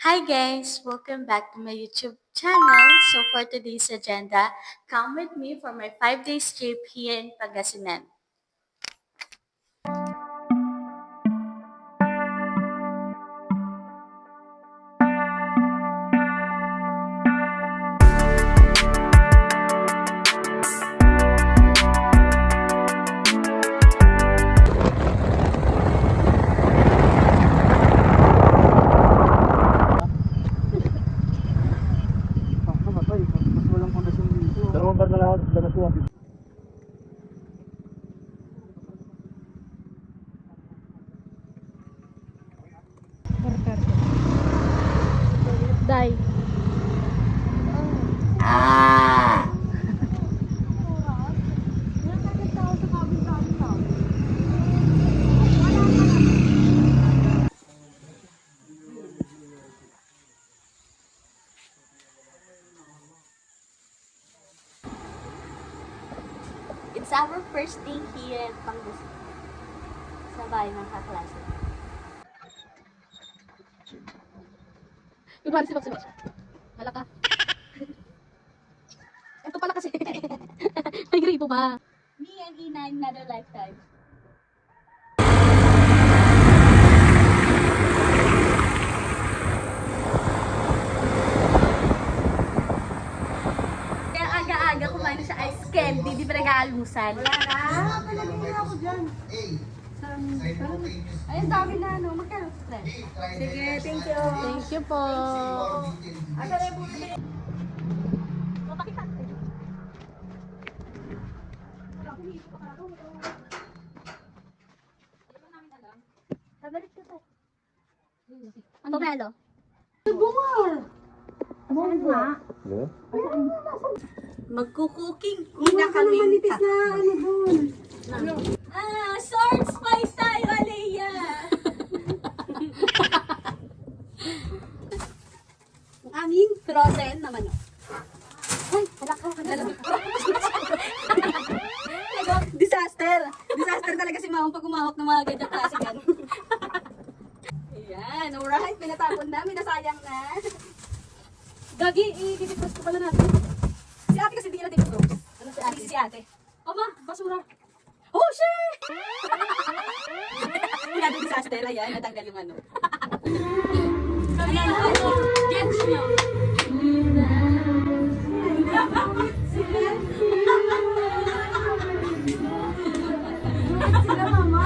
Hi guys, welcome back to my YouTube channel. So for today's agenda, come with me for my 5 day trip here in Pangasinan. Dalawang bar na lang ako na tuwa. Day. It's our first day here in Pangasinan. Sa bahay ng kaklase. Good morning, sibak. Malaka. Ito pala kasi. May gripo ba? Me and Ina in another lifetime. Kaya aga-aga kumain sa ice candy, di pa nag-aalusan. Ayun, dami na ano. Magkano sa Sige, thank you. Thank you po. Ang pomelo. Magkukuking Ina kami. Manipis na ano doon. Sword spice tayo, Alea. Ang aming frozen na manok. Ay, wala ka. Disaster. Disaster talaga si mama pag umawak ng mga ganyan klase yan. Ayan, alright. Pinatapon namin. Nasayang na. Gagi, i-dipros ko pala natin. Si ate kasi hindi na dipros. Ano si ate? Si ate. Oma, basura. Oh, shit! Pinado disaster. Ayan, natanggal yung ano. Gets nyo. Sila mama.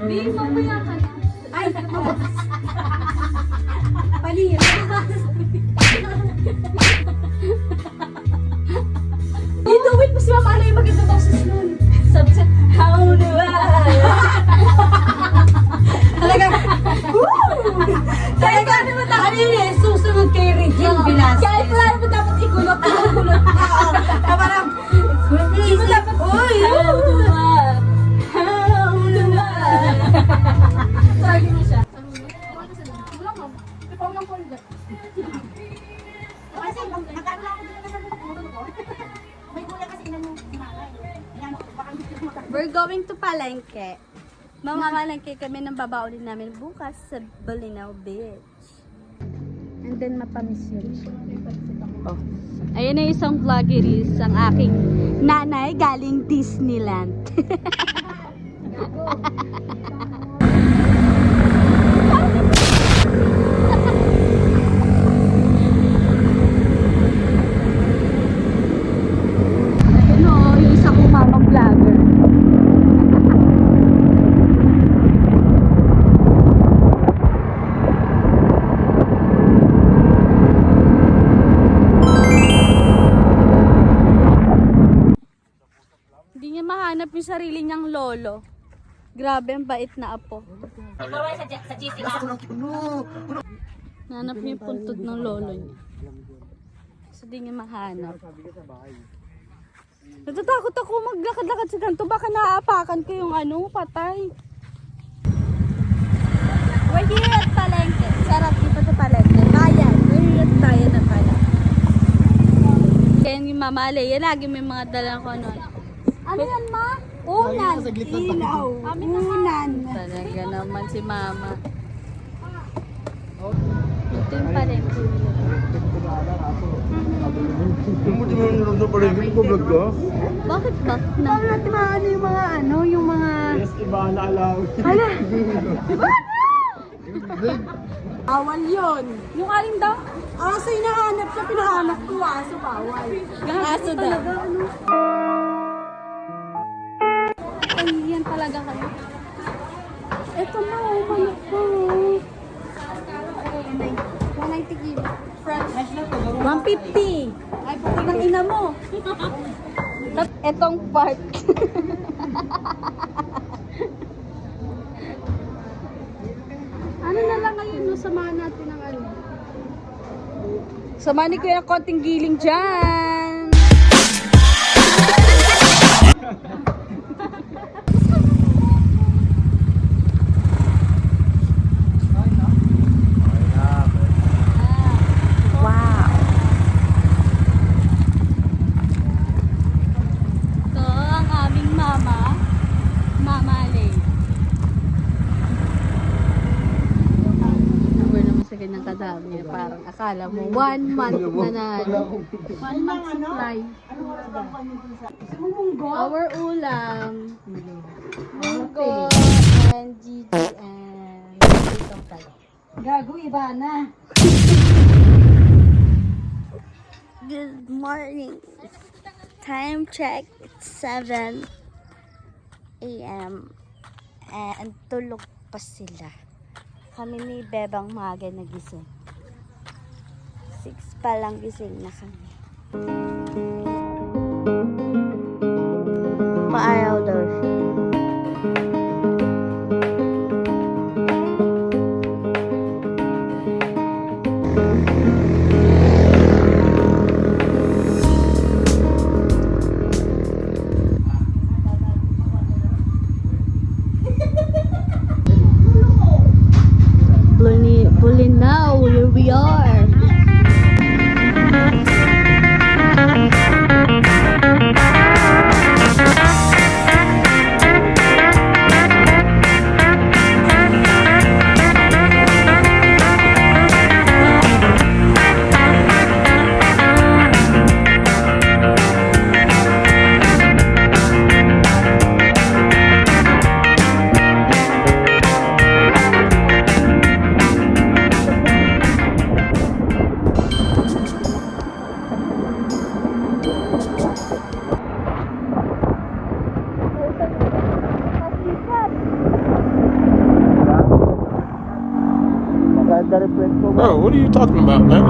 Di, mamaya ka na. Ay, paliyo. Dito, wait mo si mama. Ano yung maganda boses nun? Sabi siya, how do I? Talaga, talaga, ano yun eh, susunod kay Regine Velasquez. Kaya plano mo dapat ikulot. Parang, hindi mo dapat, uy, how do I? How do I? Sabi mo siya. Wala mo. Ikaw lang po ulit. Kasi, magkano lang ako dito sa muro ko. May gula kasi inan yung sinanay. We're going to Palengke. Mamamalengke kami ng babaulin namin bukas sa Bolinao Beach. And then matamis yun. Oh. Ayan na isang vloggeries, ang aking nanay galing Disneyland. Ayun o, yung isa kong mamang vlogger. Hindi niya mahanap yung sarili niyang lolo. Grabe, ang bait na apo. Nanap niya yung puntod ng lolo niya. So, di niya mahanap. Natatakot ako maglakad-lakad sa ganito. Baka naaapakan ko yung ano, patay. We're here at Palengke. Sarap dito sa Palengke. Bayan. We're here at Bayan na pala. Kaya yung Mama Alea, lagi may mga dalang ko ano. Ano yan, ma? Unan. Ilaw. Unan. Talaga naman si Mama. Ito yung palengke. Yung mo di mo nanonood sa palengke, nagbablog ka? Bakit ba? Paano natin maano yung mga yung mga... Yes, iba na alam. Hala! Bawal yun. Yung aling daw? Aso hinahanap siya, pinahanap ko. Aso bawal. Aso daw. Ay, yan talaga kayo. Ito na, manok ko. 190 kilo. Fresh. 150. Ay, puti ng ina mo. Etong part. Ano na lang ngayon, no? Samahan natin ng ano. Samahan ni Kuya ng konting giling dyan. Ito ang aming mama. Mama Lay. Number naman sa ganyang kadami. Parang akala mo, 1 month na 1 month supply. Our ulam. Munggo and Gigi and itong talo. Gago, iba na. Good morning. Time check, it's 7 a.m. And tulog pa sila. Kami ni Bebang maaga nagising. 6 pa lang gising na kami. Paaraw daw siya. Now, here we are. Bro, what are you talking about, man?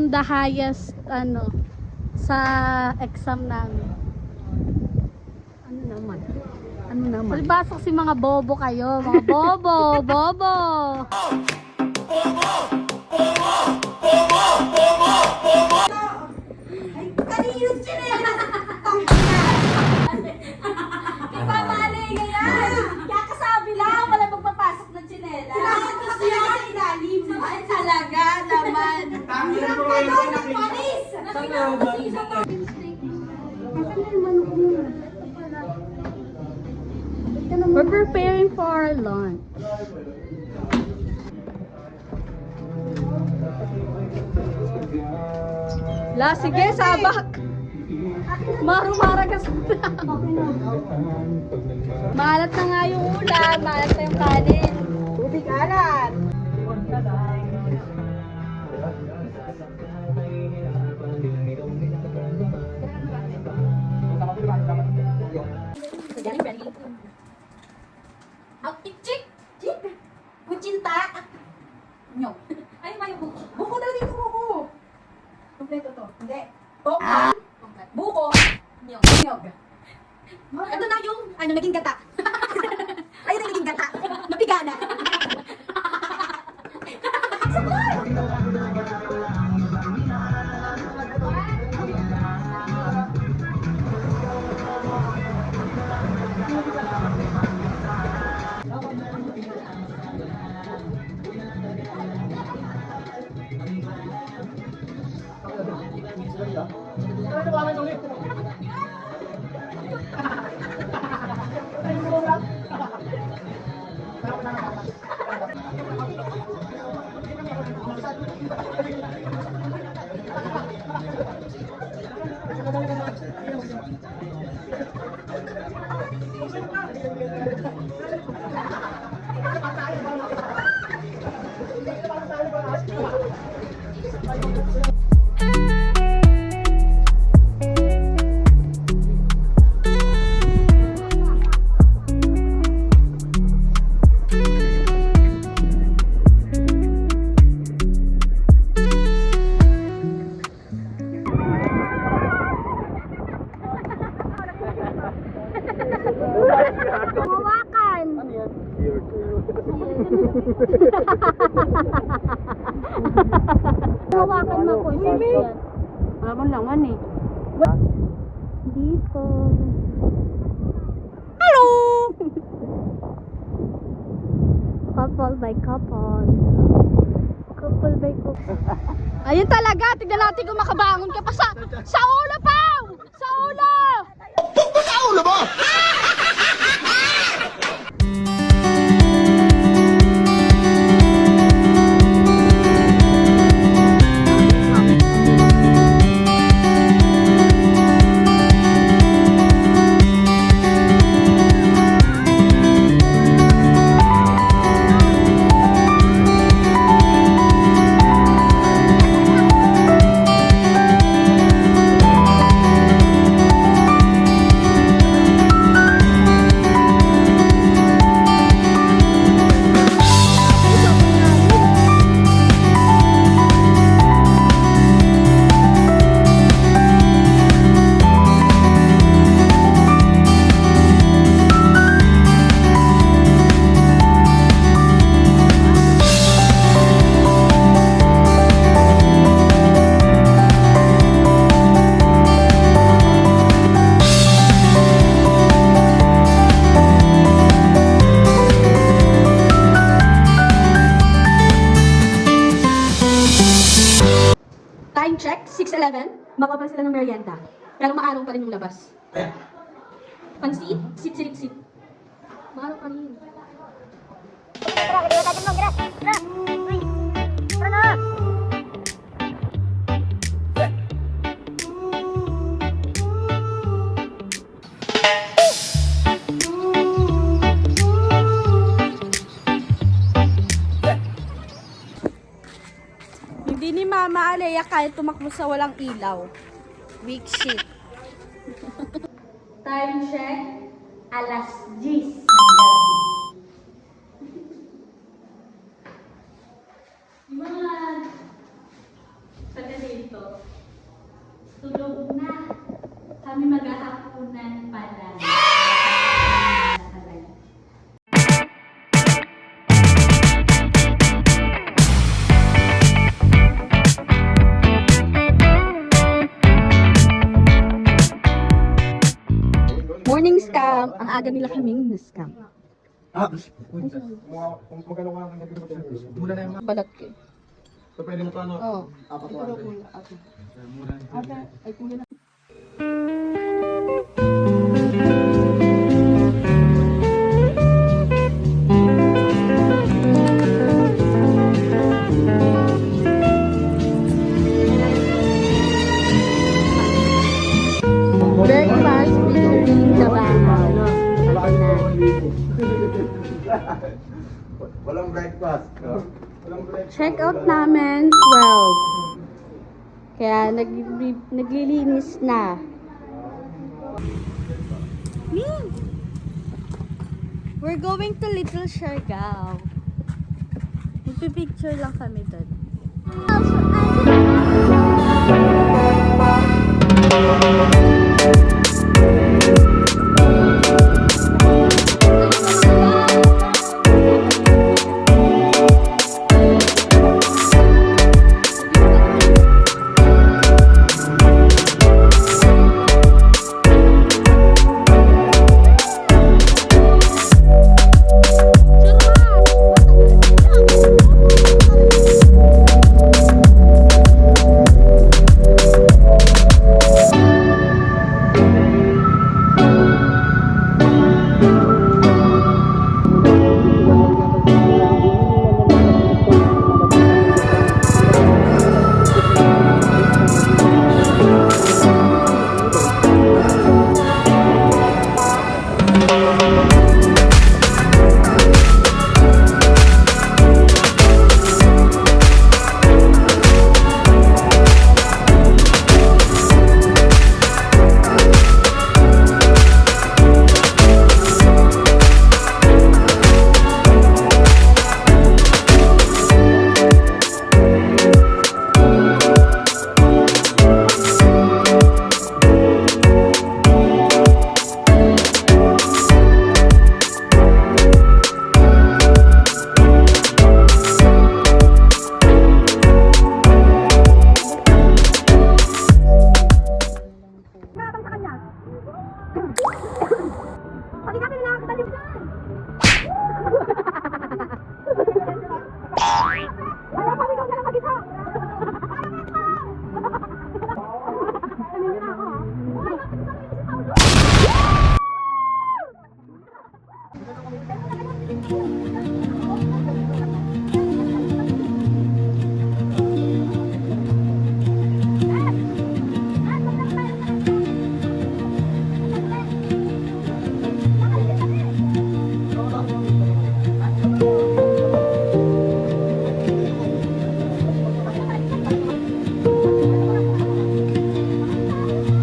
The highest sa exam namin. Ano naman? Palibasok si mga bobo kayo, mga bobo, bobo. Kanino sinela? Ipamalay ka yan! Kaya kasabi lang, wala magpapasok ng sinela. Sinasatos niya sa ilalim. Ay talaga naman. Hirap ka doon ng panis! We're preparing for our lunch. La, sige, sabak! Marumaragas na. Maalat na nga yung ulam, maalat na yung kanin. Tubig alat! Ang chik! Chik! Kuchinta! Nyok! Ay, may buko. Buko daw dito, buko! Kompleto to. Hindi. Buko. Buko. Nyok. Nyok. Ito na yung, naging gata. Ayun na naging gata. Napigana. Hawakan! Hawakan mo po siya. Wala man laman eh. Dito. Hello! Couple by couple. Couple by couple. Ayun talaga. Tignan natin kung makabangon ka pa sa ulo, Pao! Sa ulo! Sa ulo mo! Time check, 6:11. Baka pa sila ng merienda. Pero maaraw pa rin yung labas. Pansit, sit. Maaraw pa rin. Hindi ni Mama Alea kaya tumakbo sa walang ilaw. Weak shit. Time check, alas 10. Yung mga taga dito, tulog na. Kami maghahapunan pa lang. Morning scam. Ang aga nila kaming na-scam. Magkano ka ang muna na yung Balat ko. So pwede mo ito ano? Oo. Apat o Breakfast featuring the bahay. Walang breakfast. Walang breakfast. Check out namin 12. Kaya naglilinis na. We're going to Little Siargao. Magpipicture lang kami doon.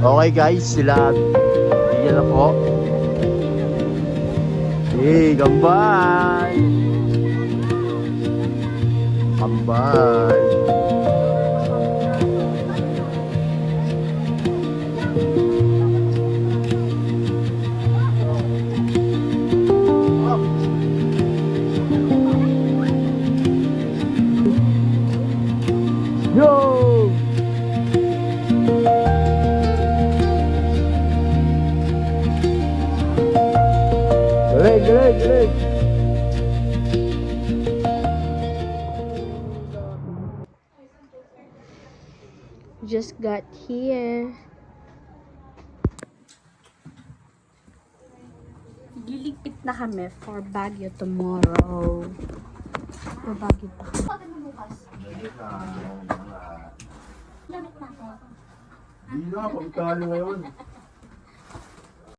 Okay guys, sila yan na po. Hey, gambay! Gambay! Yo! Galing, galing, galing! Just got here. Liligpit na kami for Baguio tomorrow. For Baguio pa. Hindi na, pagkali ngayon.